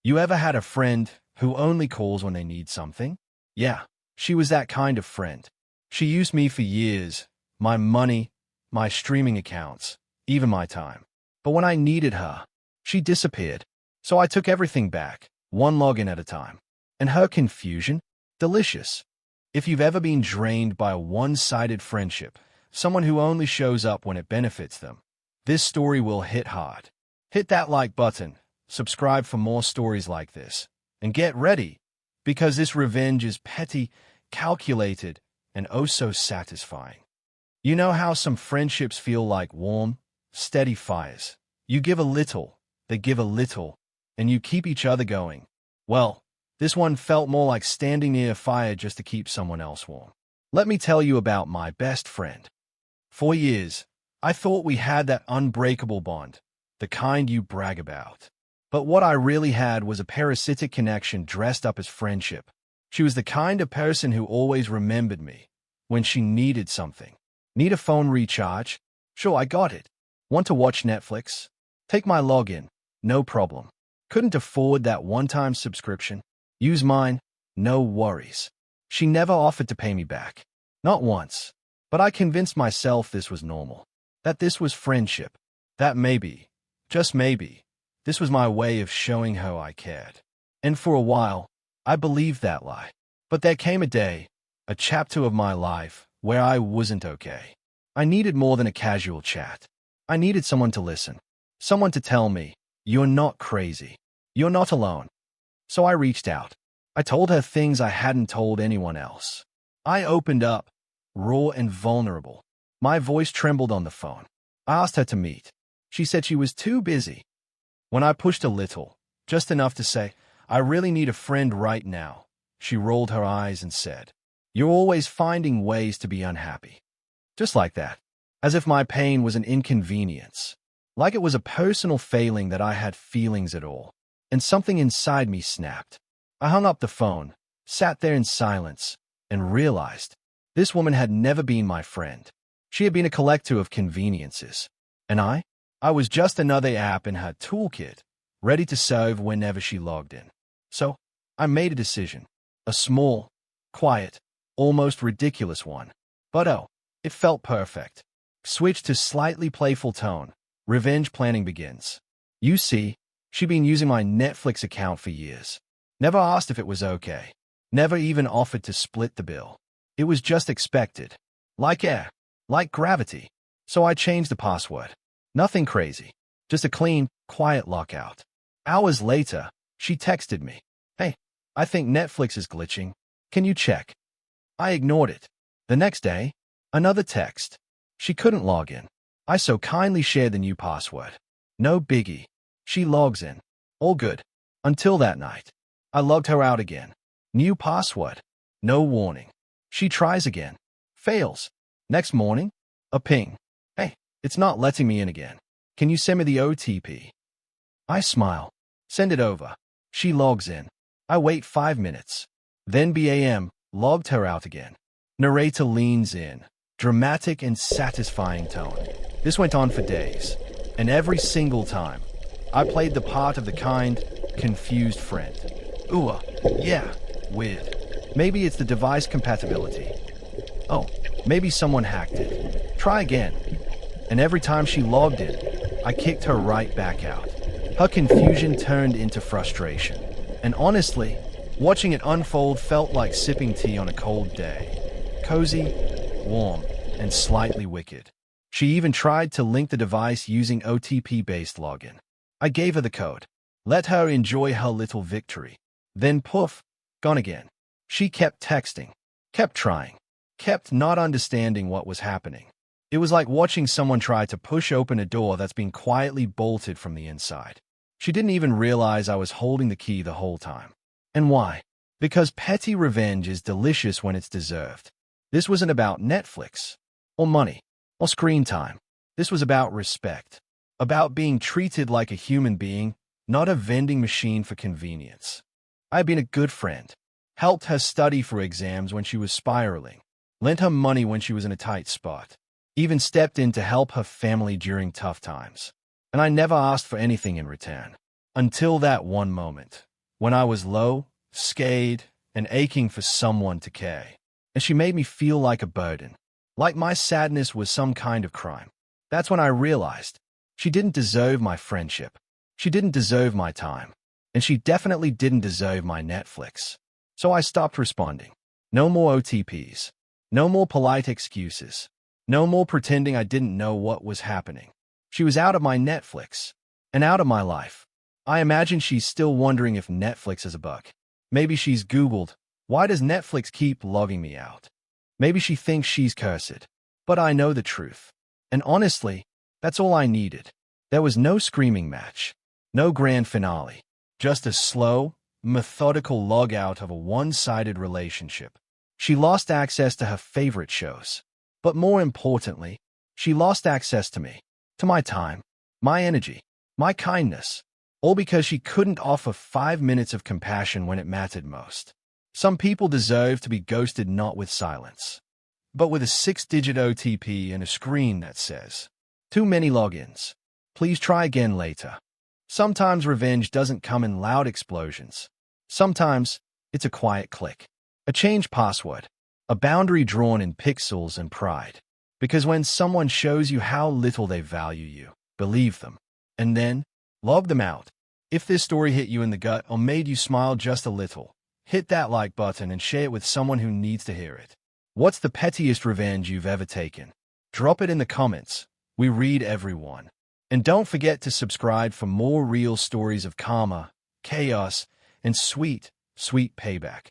You ever had a friend who only calls when they need something? Yeah, she was that kind of friend. She used me for years, my money, my streaming accounts, even my time. But when I needed her, she disappeared. So I took everything back, one login at a time. And her confusion? Delicious. If you've ever been drained by a one-sided friendship, someone who only shows up when it benefits them, this story will hit hard. Hit that like button, subscribe for more stories like this, and get ready, because this revenge is petty, calculated, and oh so satisfying. You know how some friendships feel like warm, steady fires? You give a little, they give a little, and you keep each other going. Well, this one felt more like standing near a fire just to keep someone else warm. Let me tell you about my best friend. For years, I thought we had that unbreakable bond, the kind you brag about. But what I really had was a parasitic connection dressed up as friendship. She was the kind of person who always remembered me when she needed something. Need a phone recharge? Sure, I got it. Want to watch Netflix? Take my login. No problem. Couldn't afford that one-time subscription? Use mine. No worries. She never offered to pay me back. Not once. But I convinced myself this was normal. That this was friendship. That maybe, just maybe, this was my way of showing her I cared. And for a while, I believed that lie. But there came a day, a chapter of my life, where I wasn't okay. I needed more than a casual chat. I needed someone to listen. Someone to tell me, you're not crazy. You're not alone. So I reached out. I told her things I hadn't told anyone else. I opened up, raw and vulnerable. My voice trembled on the phone. I asked her to meet. She said she was too busy. When I pushed a little, just enough to say, I really need a friend right now, she rolled her eyes and said, you're always finding ways to be unhappy. Just like that. As if my pain was an inconvenience. Like it was a personal failing that I had feelings at all. And something inside me snapped. I hung up the phone, sat there in silence, and realized this woman had never been my friend. She had been a collector of conveniences. And I was just another app in her toolkit, ready to serve whenever she logged in. So, I made a decision. A small, quiet, almost ridiculous one. But oh, it felt perfect. Switch to slightly playful tone. Revenge planning begins. You see, she'd been using my Netflix account for years. Never asked if it was okay. Never even offered to split the bill. It was just expected. Like air. Like gravity. So I changed the password. Nothing crazy. Just a clean, quiet lockout. Hours later, she texted me. Hey, I think Netflix is glitching. Can you check? I ignored it. The next day, another text. She couldn't log in. I so kindly shared the new password. No biggie. She logs in. All good. Until that night. I logged her out again. New password. No warning. She tries again. Fails. Next morning, a ping. Hey, it's not letting me in again. Can you send me the OTP? I smile. Send it over. She logs in. I wait 5 minutes. Then BAM logged her out again. Narrator leans in. Dramatic and satisfying tone. This went on for days. And every single time, I played the part of the kind, confused friend. Ooh, yeah, weird. Maybe it's the device compatibility. Oh, maybe someone hacked it. Try again. And every time she logged in, I kicked her right back out. Her confusion turned into frustration. And honestly, watching it unfold felt like sipping tea on a cold day. Cozy, warm, and slightly wicked. She even tried to link the device using OTP-based login. I gave her the code. Let her enjoy her little victory. Then poof, gone again. She kept texting, kept trying, kept not understanding what was happening. It was like watching someone try to push open a door that's been quietly bolted from the inside. She didn't even realize I was holding the key the whole time. And why? Because petty revenge is delicious when it's deserved. This wasn't about Netflix, or money, or screen time. This was about respect. About being treated like a human being, not a vending machine for convenience. I had been a good friend. Helped her study for exams when she was spiraling. Lent her money when she was in a tight spot. Even stepped in to help her family during tough times. And I never asked for anything in return. Until that one moment. when I was low, scared, and aching for someone to care. And she made me feel like a burden, like my sadness was some kind of crime. That's when I realized she didn't deserve my friendship. She didn't deserve my time. And she definitely didn't deserve my Netflix. So I stopped responding. No more OTPs. No more polite excuses. No more pretending I didn't know what was happening. She was out of my Netflix and out of my life. I imagine she's still wondering if Netflix is a bug. Maybe she's Googled, why does Netflix keep logging me out? Maybe she thinks she's cursed. But I know the truth. And honestly, that's all I needed. There was no screaming match. No grand finale. Just a slow, methodical log out of a one-sided relationship. She lost access to her favorite shows. But more importantly, she lost access to me, to my time, my energy, my kindness, all because she couldn't offer 5 minutes of compassion when it mattered most. Some people deserve to be ghosted not with silence, but with a 6-digit OTP and a screen that says, "Too many logins. Please try again later." Sometimes revenge doesn't come in loud explosions. Sometimes it's a quiet click, a changed password, a boundary drawn in pixels and pride. Because when someone shows you how little they value you, believe them, and then log them out. If this story hit you in the gut or made you smile just a little, hit that like button and share it with someone who needs to hear it. What's the pettiest revenge you've ever taken? Drop it in the comments. We read every one. And don't forget to subscribe for more real stories of karma, chaos, and sweet, sweet payback.